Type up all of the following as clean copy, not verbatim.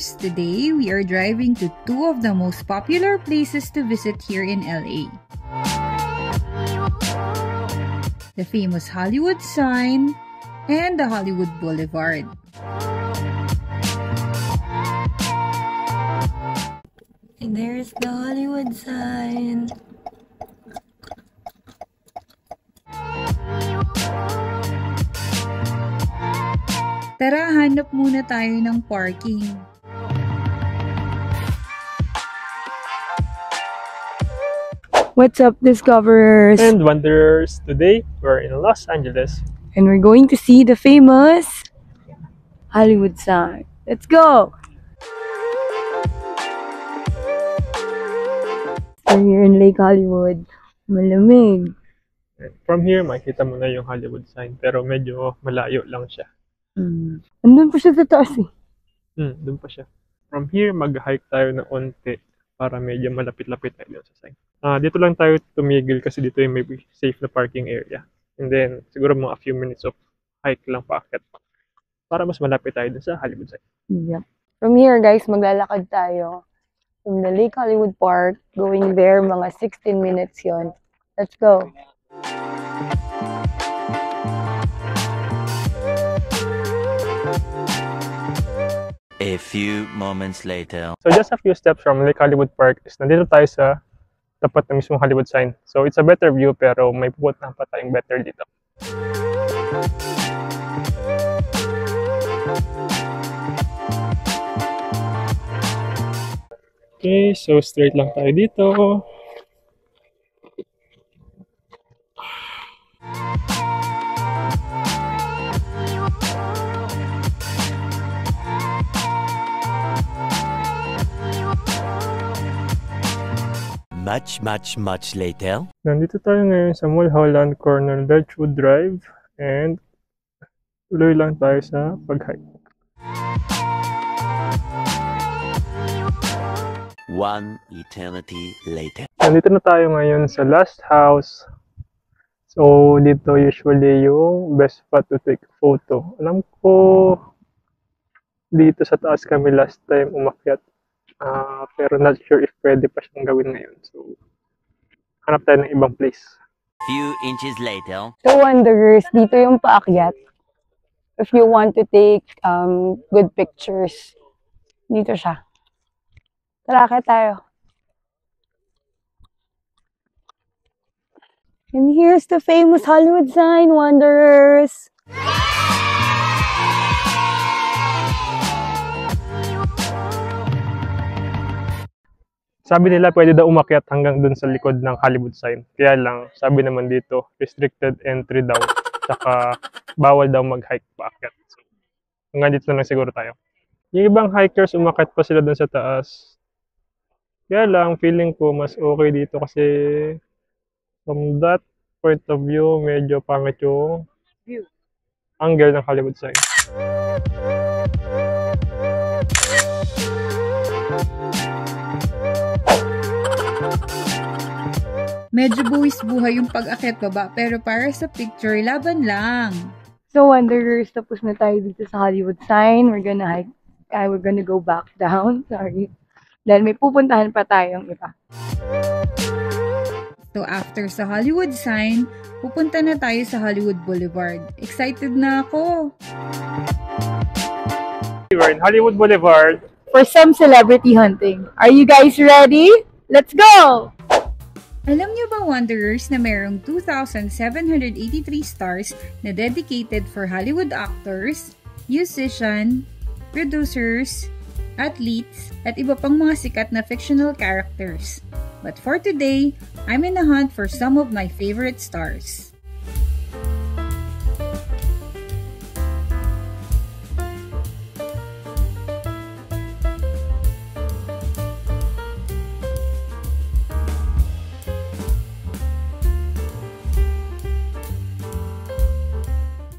Wanderers! Today, we are driving to two of the most popular places to visit here in LA. The famous Hollywood sign and the Hollywood Boulevard. And there's the Hollywood sign. Tara, hanap muna tayo ng parking. What's up, Discoverers? And Wanderers! Today, we're in Los Angeles. And we're going to see the famous Hollywood sign. Let's go! We're here in Lake Hollywood. Malamig. From here, makikita mo na yung Hollywood sign. Pero medyo malayo lang siya. Andun po siya sa taas eh. Doon pa siya. From here, mag-hike tayo na onte para medyo malapit-lapit tayo sa sign. Dito lang tayo tumigil kasi dito yung may safe na parking area. And then, siguro mga few minutes of hike lang paakyat para mas malapit tayo dun sa Hollywood sign. Yep. From here, guys, maglalakad tayo from the Lake Hollywood Park. Going there, mga 16 minutes yon. Let's go! A few moments later. So just a few steps from Lake Hollywood Park is nandito tayo sa tapat ng mismong Hollywood sign. So it's a better view pero may pupuntahan pa tayong better dito. Okay, so straight lang tayo dito. Much later. Nandito tayo ngayon sa Mulholland Corner, Ledgewood Drive, and tuloy lang tayo sa pag-hike. One eternity later. Nandito na tayo ngayon sa last house. So, dito usually yung best spot to take photo. Alam ko, dito sa taas kami last time umakyat. Pero not sure if pwede pa siyang gawin ngayon. So, hanap tayo ng ibang place. Few inches later. So, Wanderers, dito yung paakyat. If you want to take good pictures, dito siya. Tara, akyat tayo. And here's the famous Hollywood sign, Wanderers! Sabi nila pwede daw umakyat hanggang dun sa likod ng Hollywood sign. Kaya lang, sabi naman dito, restricted entry daw. Tsaka bawal daw mag-hike paakyat. So, hanggang dito na lang siguro tayo. Yung ibang hikers, umakyat pa sila dun sa taas. Kaya lang, feeling ko mas okay dito kasi from that point of view, medyo pangit yung angle ng Hollywood sign. Medyo buwis buhay yung pag-akyat baba, pero para sa picture, laban lang. So, Wanderers, tapos na tayo dito sa Hollywood sign. We're gonna hike. We're gonna go back down. Sorry. Dahil may pupuntahan pa tayong iba. So, after sa Hollywood sign, pupunta na tayo sa Hollywood Boulevard. Excited na ako! We're in Hollywood Boulevard. For some celebrity hunting. Are you guys ready? Let's go! Alam niyo ba, Wanderers, na mayroong 2,783 stars na dedicated for Hollywood actors, musician, producers, athletes, at iba pang mga sikat na fictional characters. But for today, I'm in a hunt for some of my favorite stars.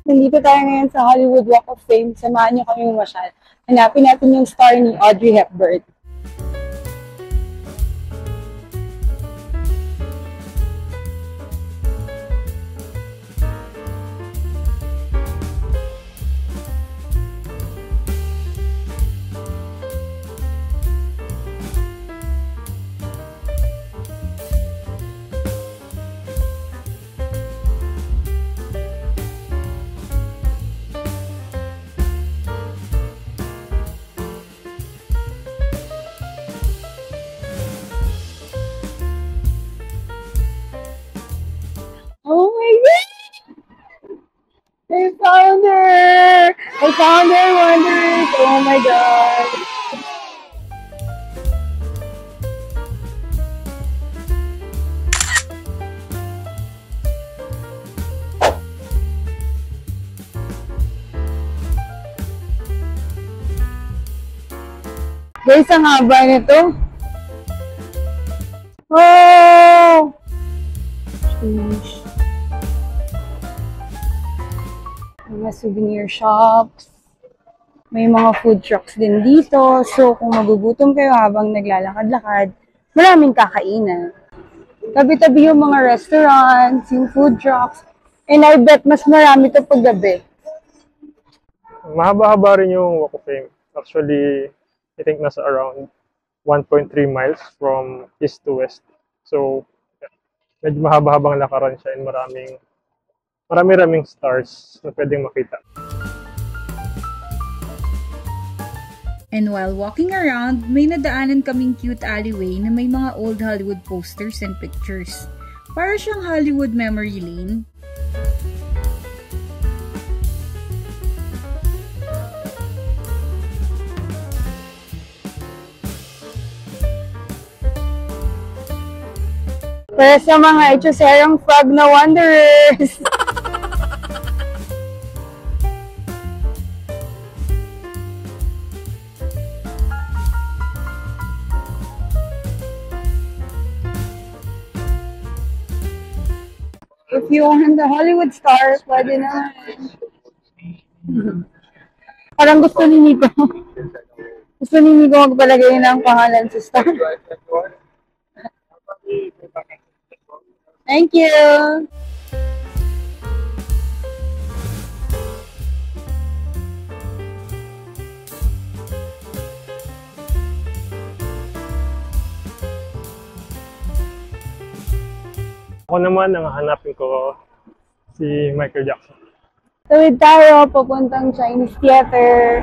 Nandito tayo ngayon sa Hollywood Walk of Fame. Samahan niyo kami masyal. Hanapin natin yung star ni Audrey Hepburn. found our wanderers! Oh my God! Guys, ang haba nito. Oh! Sheesh. Mga souvenir shops. May mga food trucks din dito. So, kung magugutom kayo habang naglalakad-lakad, maraming kakainan. Tabi-tabi yung mga restaurants, yung food trucks. And I bet mas marami ito paggabi. Mahaba-haba rin yung Walk of Fame. Actually, I think nasa around 1.3 miles from east to west. So, medyo mahaba-habang lakaran siya and marami-raming stars na pwedeng makita. And while walking around, may nadaanan kaming cute alleyway na may mga old Hollywood posters and pictures. Para siyang Hollywood memory lane. Para sa mga Echoserong frog na wanderers! If you want the Hollywood star, pwede na. Parang gusto ni Nico. Gusto ni Nico magpalagay ng pangalan sa star. Thank you! Ako naman, ang hanapin ko si Michael Jackson. Tawid tayo, papuntang Chinese Theater.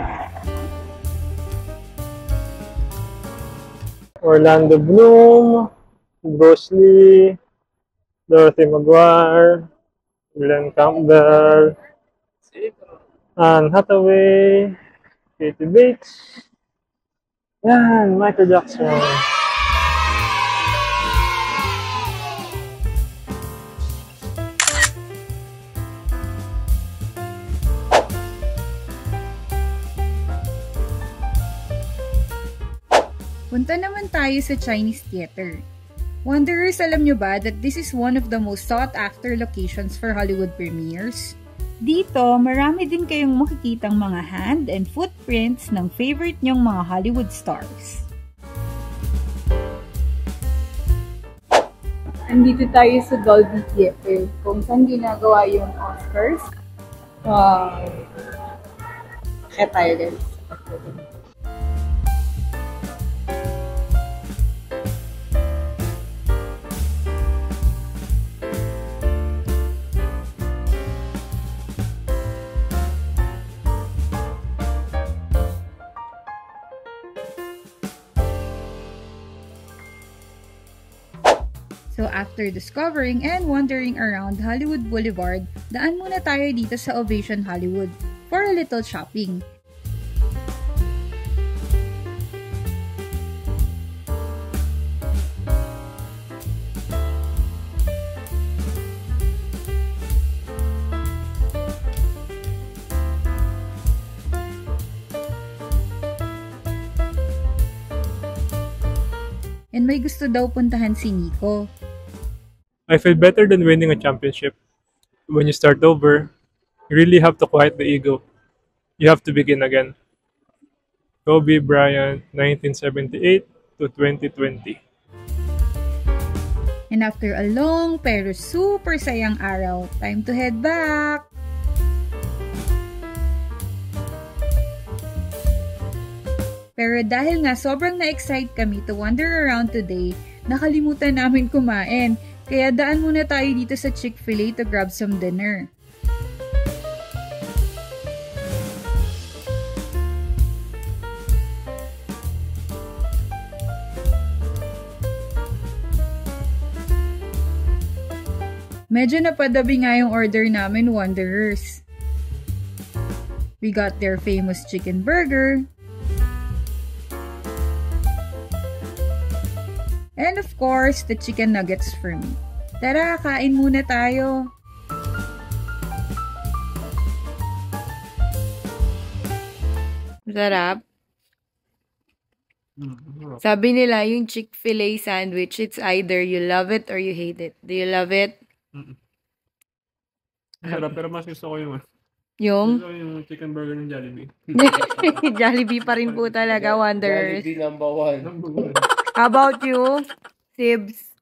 Orlando Bloom, Bruce Lee, Dorothy Maguire, Glenn Campbell, Anne Hathaway, Katie Bates. Yan, Michael Jackson. Punta naman tayo sa Chinese Theater. Wanderers, alam nyo ba that this is one of the most sought-after locations for Hollywood premieres? Dito, marami din kayong makikitang mga hand and footprints ng favorite nyong mga Hollywood stars. Andito tayo sa Dolby Theater, kung saan ginagawa yung Oscars. Kaya tayo din. So after discovering and wandering around Hollywood Boulevard, daan muna tayo dito sa Ovation Hollywood for a little shopping. And may gusto daw puntahan si Nico. I feel better than winning a championship. When you start over, you really have to quiet the ego. You have to begin again. Kobe Bryant, 1978 to 2020. And after a long pero super sayang araw, time to head back! Pero dahil nga sobrang na-excite kami to wander around today, nakalimutan namin kumain. Kaya daan muna tayo dito sa Chick-fil-A to grab some dinner. Medyo napadabi nga yung order namin, Wanderers. We got their famous chicken burger. And of course, the chicken nuggets for me. Tara, kain muna tayo. Sarap. Sabi nila, yung Chick-fil-A sandwich, it's either you love it or you hate it. Do you love it? Sarap, pero mas gusto ko yung Yung? gusto ko yung chicken burger ng Jollibee. Jollibee pa rin po talaga, Wanderers. Jollibee number one. Number one. How about you, Sibs?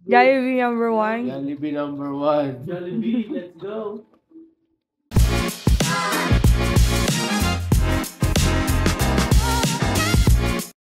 Jollibee number one? Jollibee number one. Jollibee, let's go!